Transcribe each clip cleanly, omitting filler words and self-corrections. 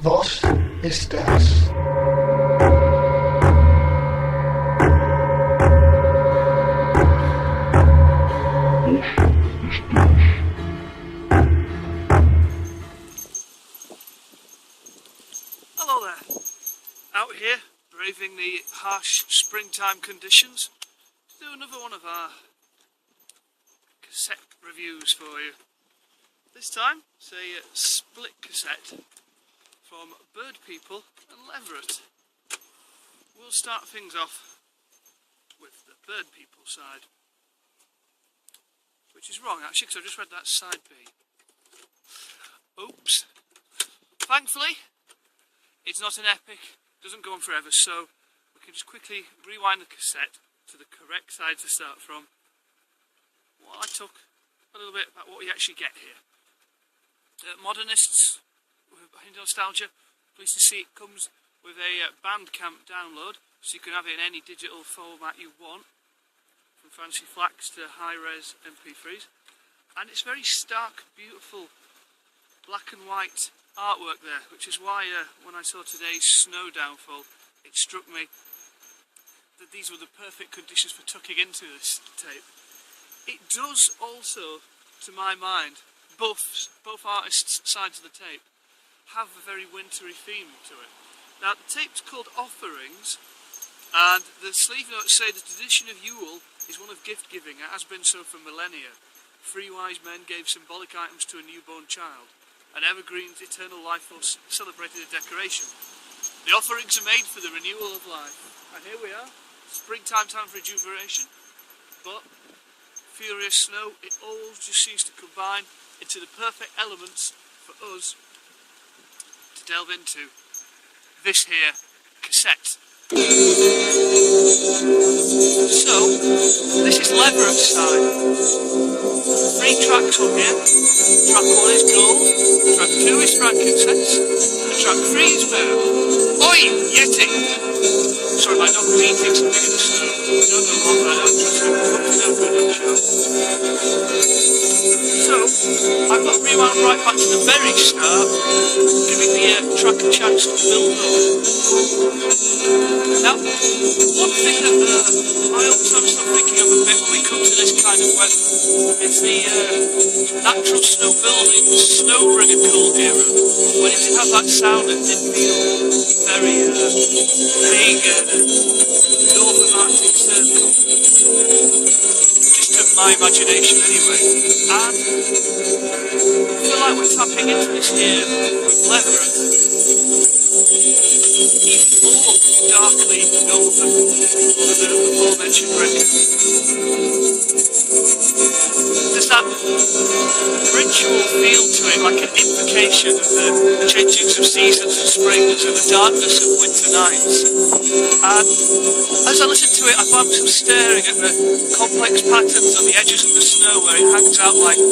Was ist das? Hello there. Out here, braving the harsh springtime conditions, to do another one of our cassette reviews for you. This time, it's a split cassette from Bird People and LEVERET. We'll start things off with the Bird People side, which is wrong actually, because I just read that side B. Oops. Thankfully, it's not an epic, doesn't go on forever, so we can just quickly rewind the cassette to the correct side to start from, while I talk a little bit about what we actually get here. Modernists with nostalgia, pleased to see it comes with a Bandcamp download, so you can have it in any digital format you want, from fancy FLACs to high-res MP3s, and it's very stark, beautiful, black and white artwork there, which is why when I saw today's snow downfall, it struck me that these were the perfect conditions for tucking into this tape. It does also, to my mind, both artists' sides of the tape have a very wintry theme to it. Now the tape's called Offerings, and the sleeve notes say the tradition of Yule is one of gift giving. It has been so for millennia. 3 wise men gave symbolic items to a newborn child, and evergreens, eternal life force celebrated a decoration. The offerings are made for the renewal of life. And here we are, springtime time for rejuvenation, but furious snow, it all just seems to combine into the perfect elements for us to delve into this here cassette. So, this is LEVERET's side. 3 tracks on here. Track 1 is Gold, track 2 is Frankincense, and track 3 is Myrrh. Oi, Yeti! Sorry, my dog was eating something in the snow. I don't know what, I don't trust him. It's no good on the show. So, I've got rewound right back to the very start, giving the track a chance to build up. Now, one thing that I sometimes start thinking of a bit when we come to this kind of weather is the natural snow building, snowbringer cult era, when it did have that sound that did feel very pagan, northern Arctic Circle. Just to my imagination anyway. And I feel like we're tapping into this here with LEVERET. Even more darkly northern than the aforementioned record. There's that ritual feel to it, like an invocation of the changings of seasons and springs and the darkness of winter nights. And as I listened to it, I found myself staring at the complex patterns on the edges of the snow, where it hangs out like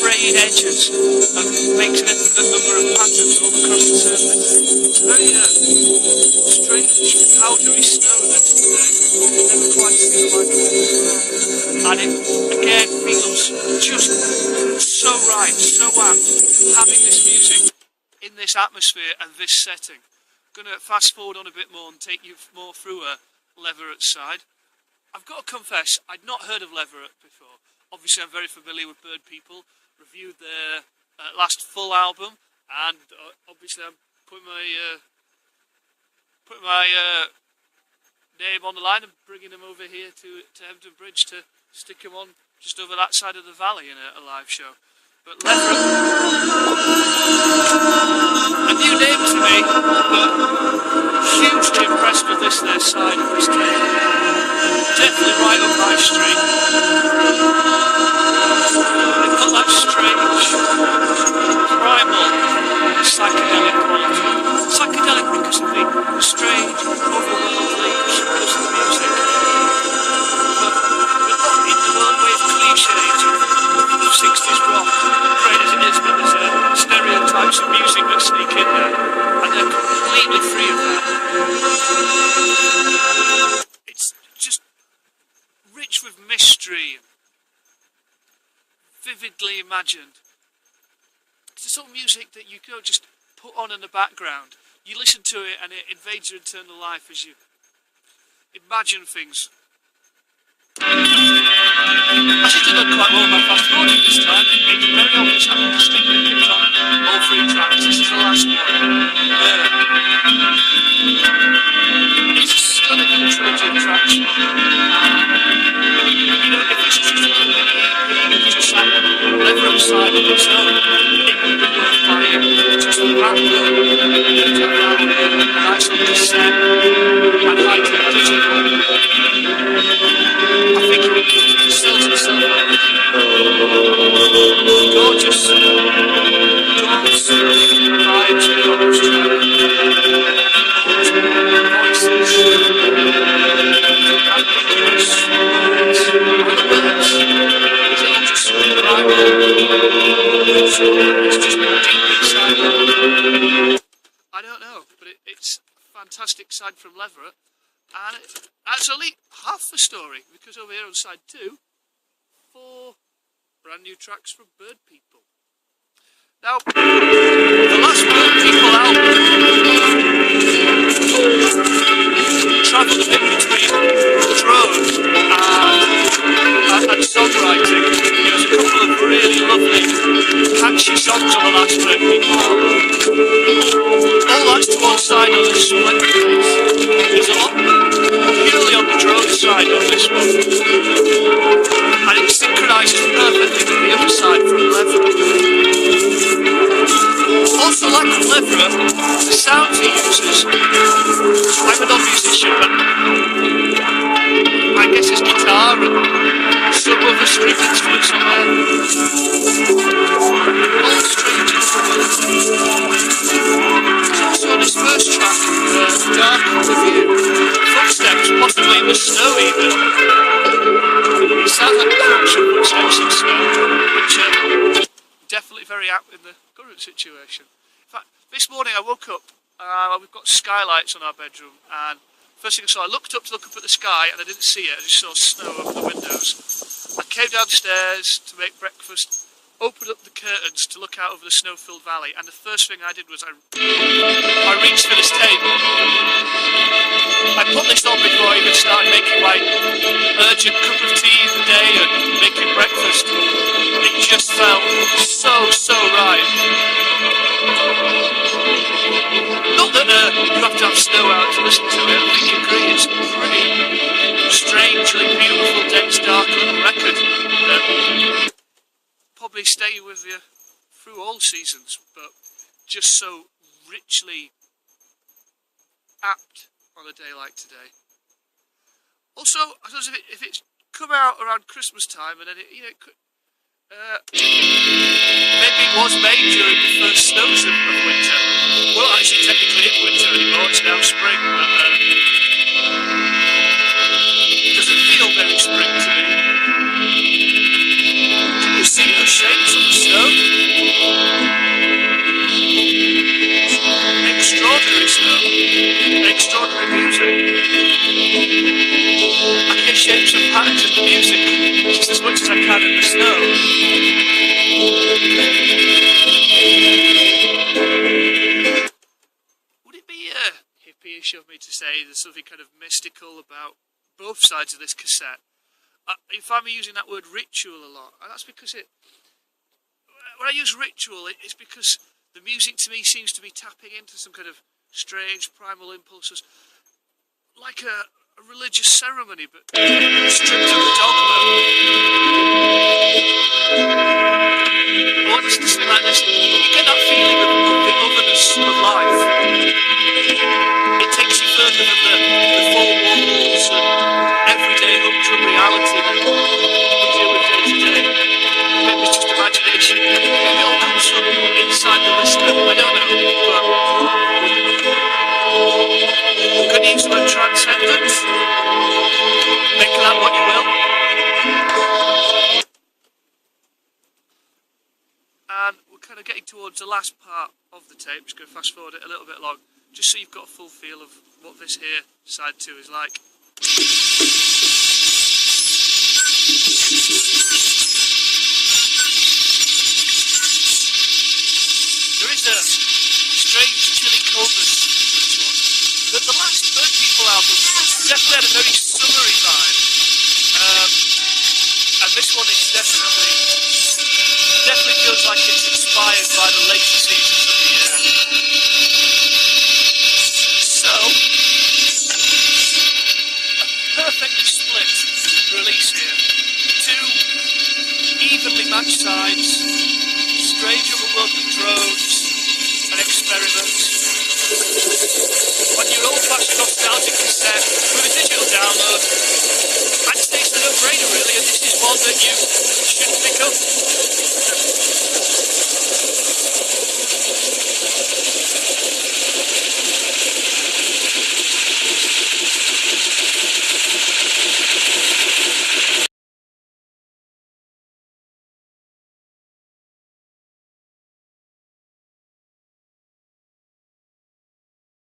frayed edges and makes an infinite number of patterns all across the surface. It's very strange, powdery snow that's today. I've never quite seen it like it before. And it again feels just so right, so apt, having this music in this atmosphere and this setting. I'm going to fast forward on a bit more and take you more through LEVERET's side. I've got to confess, I'd not heard of LEVERET before. Obviously I'm very familiar with Bird People, reviewed their last full album, and obviously I'm putting my name on the line and bringing them over here to Hempton Bridge to stick them on just over that side of the valley in a live show. But LEVERET, a new name to me, but hugely impressed with their side of this tape. Definitely right up my street. They've got that strange, primal, psychedelic quality. Psychedelic because of the strange, otherworldly symbols of the music. But not in the way of cliches of 60s rock, great as it is, but there's stereotypes of music that sneak in there, and they're completely free of that. It's just rich with mystery, vividly imagined. It's the sort of music that you could just put on in the background. You listen to it and it invades your internal life as you imagine things. Actually did look quite well by fast forwarding this time. It's very obvious I can distinctly pick on all three tracks. This is the last one. It's a stunning little trilogy of tracks. You know, if this is just a little mini EP with just that LEVERET side of its own, it would be worth buying. Just for that alone. To have a nice little cassette and high-tech digital. I think it sells itself out. Gorgeous, dance, vibes, chorus track, voices, ambiguous words, and the words. Is it all just survival? It's just deep inside of it. I don't know, but it's a fantastic side from LEVERET. And that's only half the story, because over here on side 2, 4 brand new tracks from Bird People. Now, the last Bird People album travelled a bit between drone and songwriting. There's a couple of really lovely, catchy songs on the last Bird People album. All that's to one side on this splendid case. There's a lot purely on the drone side on this one. And it synchronises perfectly to the other side from LEVERET. Also, like with LEVERET, the sounds he uses, I'm a non-musician, but I guess it's guitar and some other string instruments on there. All stringed instruments. There's also on his first track, Dark Review, footsteps, possibly in the snow even. It sounds like a crunch of footsteps in snow, which definitely very apt in the current situation. In fact, this morning I woke up, we've got skylights on our bedroom, and first thing I saw, I looked up to look up at the sky and I didn't see it, I just saw snow over the windows. I came downstairs to make breakfast, opened up the curtains to look out over the snow-filled valley, and the first thing I did was I reached for this tape. I put this on before I even started making my urgent cup of tea of the day and making breakfast. It just felt so right. Not that you have to have snow out to listen to it, I think you agree it's a pretty strangely beautiful, dense, dark little record that probably stay with you through all seasons, but just so richly apt on a day like today. Also, I suppose if it's come out around Christmas time and then it, you know, it could, maybe it was made during the first snows of winter. Well, actually, technically it's winter anymore, it's now spring, but it doesn't feel very spring to me. Can you see the shapes of the snow? Extraordinary snow. Extraordinary music. I can get shapes and patterns of the music just as much as I can in the snow. Would it be hippie-ish of me to say there's something kind of mystical about both sides of this cassette? You find me using that word ritual a lot, and that's because when I use ritual, it's because the music to me seems to be tapping into some kind of strange primal impulses, like a religious ceremony, but stripped of the dogma. When I listen to something like this, you get that feeling of the otherness of life. It takes you further than the four walls and everyday humdrum reality that we deal with day to day. Maybe it's just imagination. Maybe it all comes from inside the listener. I don't know. But could use the word transcendence. Make that what you will. And we're kind of getting towards the last part of the tape. Just going to fast forward it a little bit along, just so you've got a full feel of what this here side 2 is like. There is a album. Definitely had a very summery vibe. And this one is definitely feels like it's inspired by the later seasons of the year. So, a perfectly split release here. Two evenly matched sides, strange otherworldly drones, and experiments. On your old-fashioned nostalgic cassette with a digital download, I'd say it's a no-brainer really, and this is one that you should pick up.